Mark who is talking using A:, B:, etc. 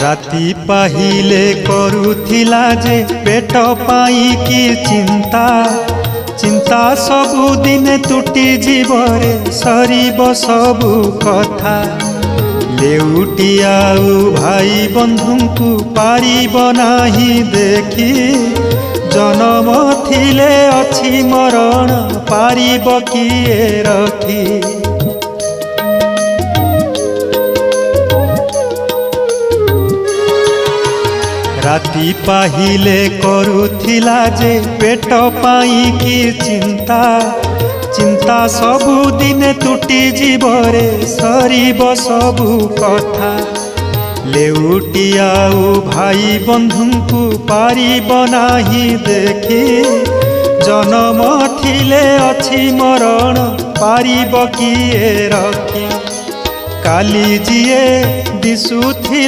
A: राति पाहिले करुथिला जे पेट पाई की चिंता चिंता सबु दिन तुटी जीवरे सरीब सबु कथा लेउटी आउ भाई बंधु को पारिब नाही देखी जन्म थिले अछि मरण पारिब किए रखी। राति पाहिले करुथिला जे पेट पाई की चिंता चिंता सबु दिन तुटी जीवरे सरीब सबु कथा लेउटी आउ भाई बंधु को पारिब नाही देखी जन्म थिले अछि मरण पारिब किए रखी। काली जिए दिशुथिला